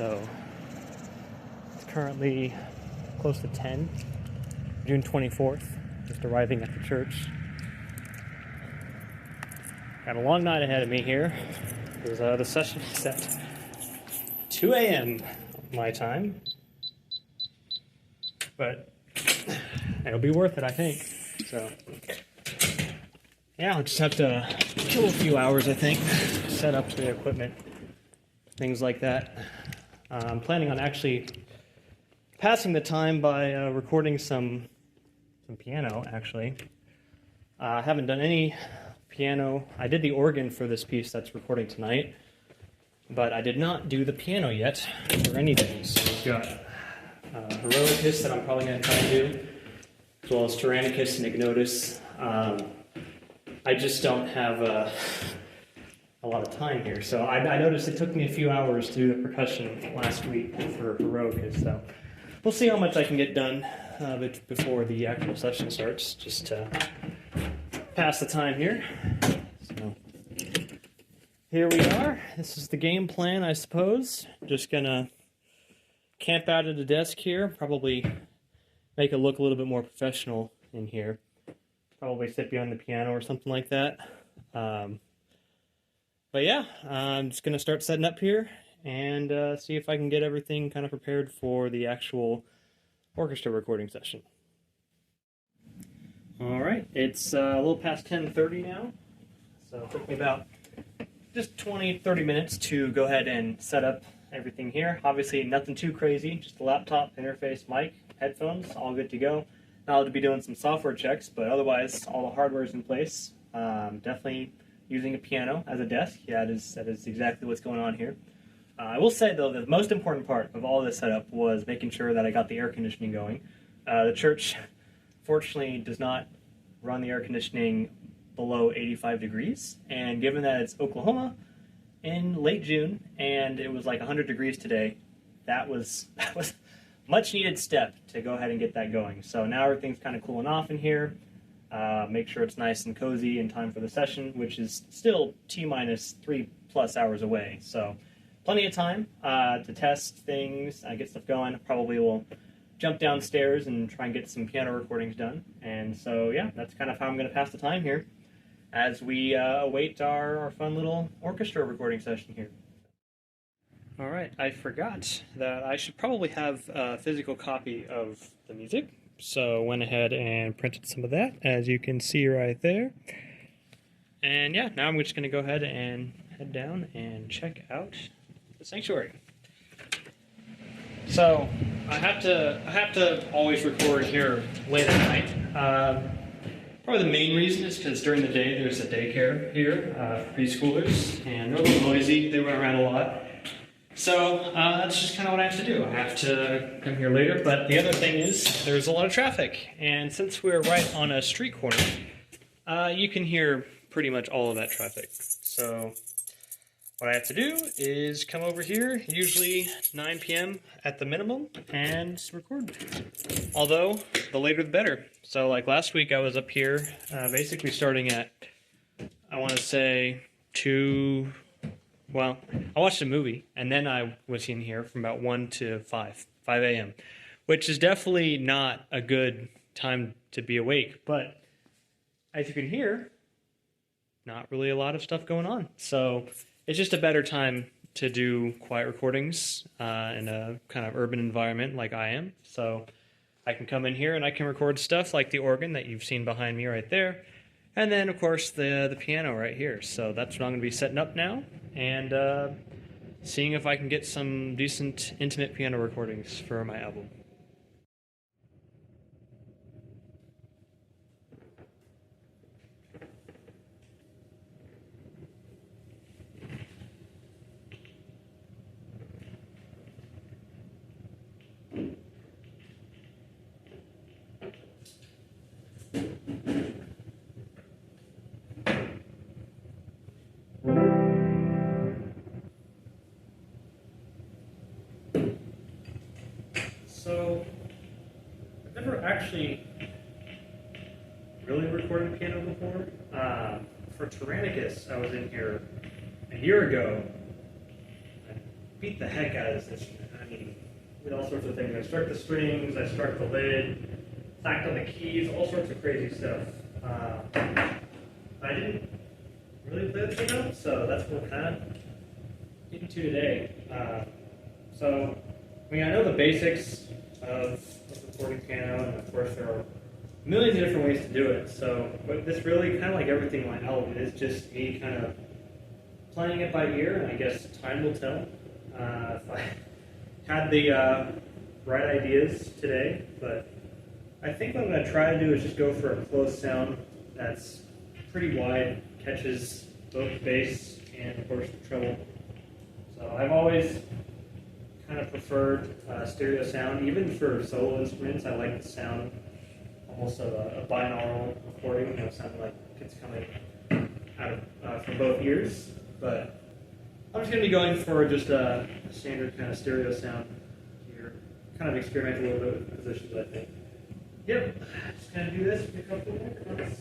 So it's currently close to 10, June 24th, just arriving at the church. Got a long night ahead of me here, because the session is at 2 a.m. my time, but it'll be worth it, I think. So yeah, I'll just have to kill a few hours, I think, set up the equipment, things like that. I'm planning on actually passing the time by recording some piano, actually. I haven't done any piano. I did the organ for this piece that's recording tonight, but I did not do the piano yet for anything. So we've got Heroicus that I'm probably going to try and do, as well as Tyrannicus and Ignotus. I just don't have a lot of time here. So I noticed it took me a few hours to do the percussion last week for Heroicus. So we'll see how much I can get done before the actual session starts, just to pass the time here. So here we are. This is the game plan, I suppose. Just gonna camp out at a desk here, probably make it look a little bit more professional in here. Probably sit behind the piano or something like that. But yeah, I'm just gonna start setting up here and see if I can get everything kind of prepared for the actual orchestra recording session. All right, it's a little past 10:30 now, so it took me about just 20-30 minutes to go ahead and set up everything here. Obviously nothing too crazy, just a laptop, interface, mic, headphones, all good to go. Now I'll be doing some software checks, but otherwise all the hardware is in place. Definitely using a piano as a desk. Yeah, that is exactly what's going on here. I will say though, the most important part of all this setup was making sure that I got the air conditioning going. The church fortunately does not run the air conditioning below 85 degrees, and given that it's Oklahoma in late June and it was like 100 degrees today, that was much needed step to go ahead and get that going. So now everything's kind of cooling off in here. Make sure it's nice and cozy in time for the session, which is still T-minus 3+ hours away. So plenty of time to test things, get stuff going. Probably will jump downstairs and try and get some piano recordings done. And so yeah, that's kind of how I'm going to pass the time here as we await our fun little orchestra recording session here. All right, I forgot that I should probably have a physical copy of the music, so went ahead and printed some of that, as you can see right there. And yeah, now I'm just going to go ahead and head down and check out the sanctuary. So I have to always record here late at night. Probably the main reason is because during the day there's a daycare here for preschoolers, and they're a little noisy. They run around a lot. So that's just kind of what I have to do. I have to come here later, but the other thing is there's a lot of traffic, and since we're right on a street corner, you can hear pretty much all of that traffic. So what I have to do is come over here, usually 9 p.m. at the minimum, and record. Although, the later the better. So like last week I was up here basically starting at, I want to say, 2... Well, I watched a movie, and then I was in here from about 1 to 5 a.m., which is definitely not a good time to be awake. But as you can hear, not really a lot of stuff going on. So it's just a better time to do quiet recordings in a kind of urban environment like I am. So I can come in here and I can record stuff like the organ that you've seen behind me right there. And then, of course, the piano right here. So that's what I'm going to be setting up now, and seeing if I can get some decent, intimate piano recordings for my album. So, I've never actually really recorded piano before. For Tyrannicus, I was in here a year ago. beat the heck out of this instrument. I mean, did all sorts of things. I struck the strings, I struck the lid, sacked on the keys, all sorts of crazy stuff. I didn't really play the piano, so that's what we're kind of getting to today. So, I mean, I know the basics of recording piano, and of course there are millions of different ways to do it. So, but this really, kind of like everything on my album, is just me kind of playing it by ear, and I guess time will tell if I had the right ideas today. But I think what I'm going to try to do is just go for a close sound that's pretty wide, catches both bass and, of course, the treble. So I've always kind of preferred stereo sound. Even for solo instruments, I like the sound almost of a binaural recording, you know, sounding like it's coming out of from both ears. But I'm just going to be going for just a standard kind of stereo sound here. Kind of experiment a little bit with positions, I think. Yep, just going to do this with a couple of microphones.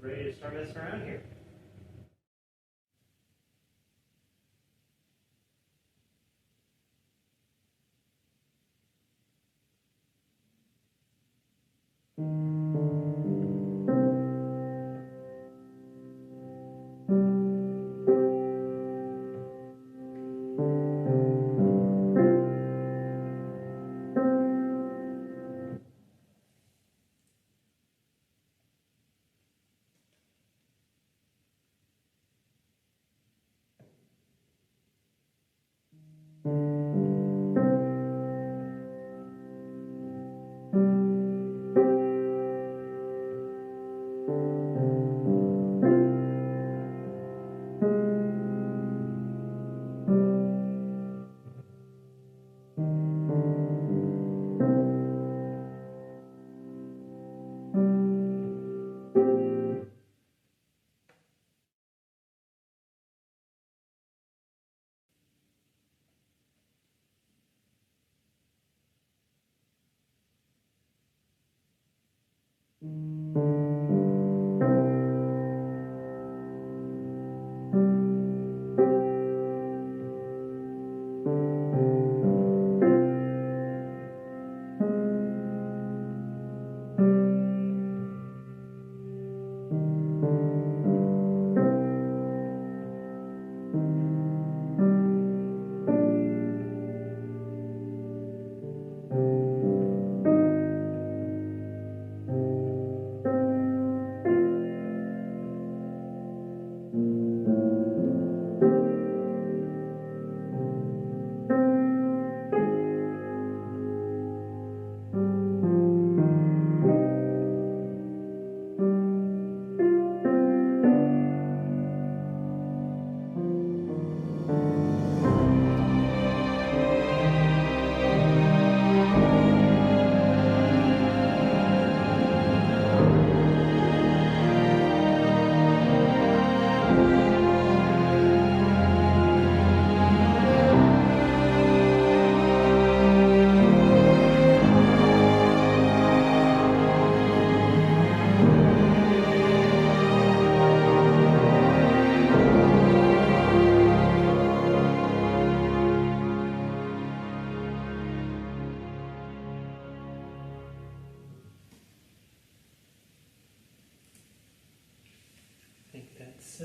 Ready to start messing around here.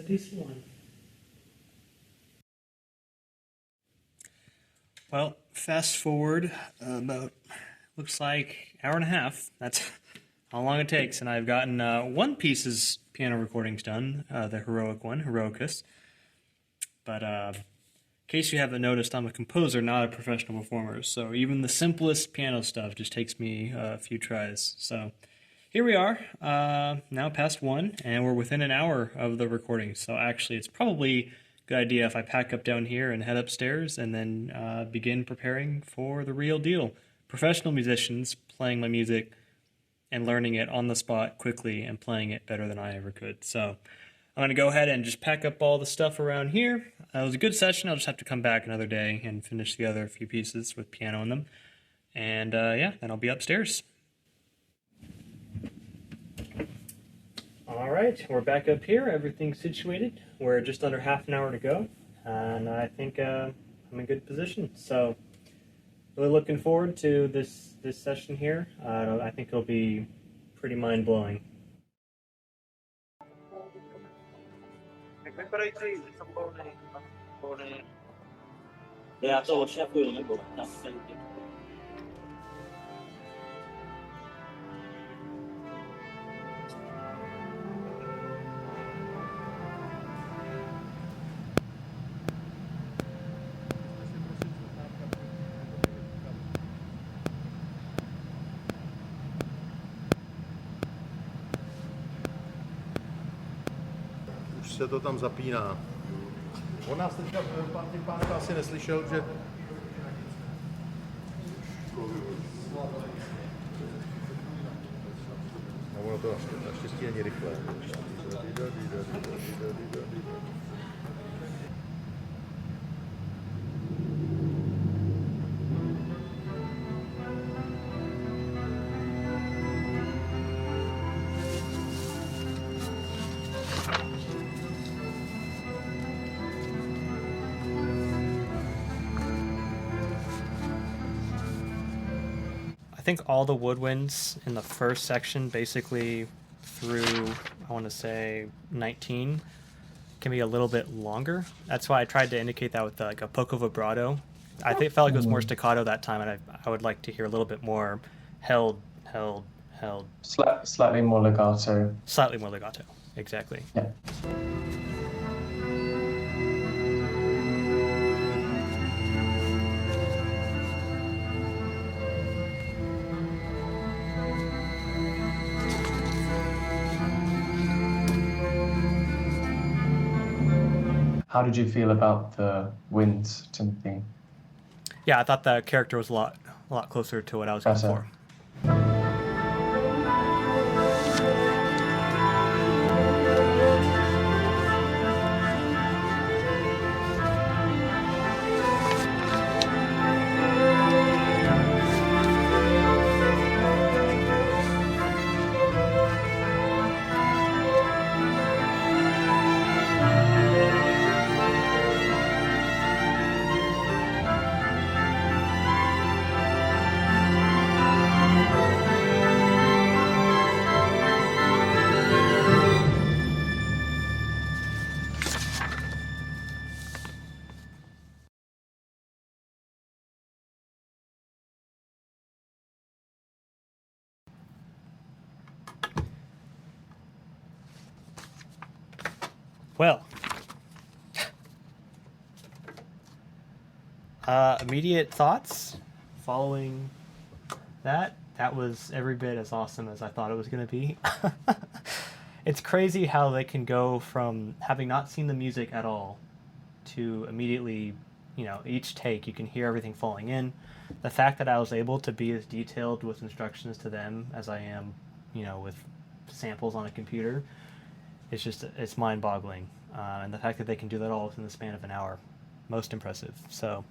piece one. Well, fast forward about, looks like hour and a half. That's how long it takes. And I've gotten one piece's piano recordings done, the heroic one, Heroicus. But in case you haven't noticed, I'm a composer, not a professional performer. So even the simplest piano stuff just takes me a few tries. So here we are, now past 1, and we're within an hour of the recording. So actually, it's probably a good idea if I pack up down here and head upstairs and then begin preparing for the real deal. Professional musicians playing my music and learning it on the spot quickly and playing it better than I ever could. So I'm going to go ahead and just pack up all the stuff around here. It was a good session. I'll just have to come back another day and finish the other few pieces with piano in them. And yeah, then I'll be upstairs. All right, we're back up here. Everything's situated. We're just under half an hour to go. And I think I'm in good position. So really looking forward to this session here. I think it'll be pretty mind-blowing. Už se to tam zapíná. On nás teďka, tím pánka asi neslyšel, že... No ono to naštěstí není rychlé. I think all the woodwinds in the first section, basically through, I want to say 19, can be a little bit longer. That's why I tried to indicate that with like a poco vibrato. I think it felt like it was more staccato that time, and I would like to hear a little bit more held. Slightly more legato. Slightly more legato, exactly. Yeah. How did you feel about the winds, Timothy? Yeah, I thought the character was a lot closer to what I was going for. Well, immediate thoughts following that was every bit as awesome as I thought it was going to be. It's crazy how they can go from having not seen the music at all to immediately, each take you can hear everything falling in. The fact that I was able to be as detailed with instructions to them as I am, with samples on a computer, it's mind-boggling. And the fact that they can do that all within the span of an hour, most impressive. So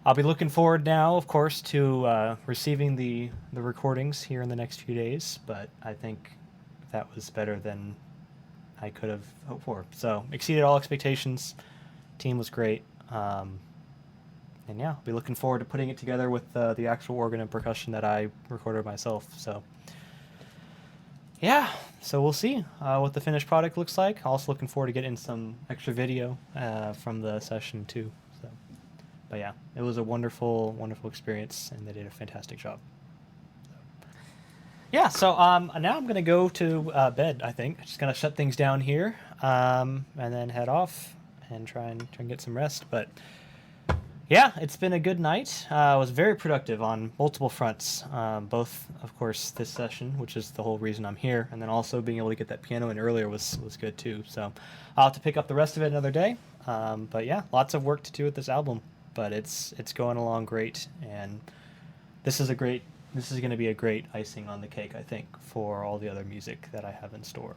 I'll be looking forward now, of course, to receiving the recordings here in the next few days, but I think that was better than I could have hoped for. So exceeded all expectations. Team was great. And yeah, I'll be looking forward to putting it together with the actual organ and percussion that I recorded myself. So yeah, so we'll see what the finished product looks like. Also looking forward to getting some extra video from the session too. So, but yeah, it was a wonderful, wonderful experience, and they did a fantastic job. Yeah, so now I'm gonna go to bed. I think just gonna shut things down here, and then head off and try and get some rest. But yeah, it's been a good night. It was very productive on multiple fronts. Both, of course, this session, which is the whole reason I'm here, and then also being able to get that piano in earlier was good too. So I'll have to pick up the rest of it another day. But yeah, lots of work to do with this album, but it's going along great, and this is going to be a great icing on the cake, I think, for all the other music that I have in store.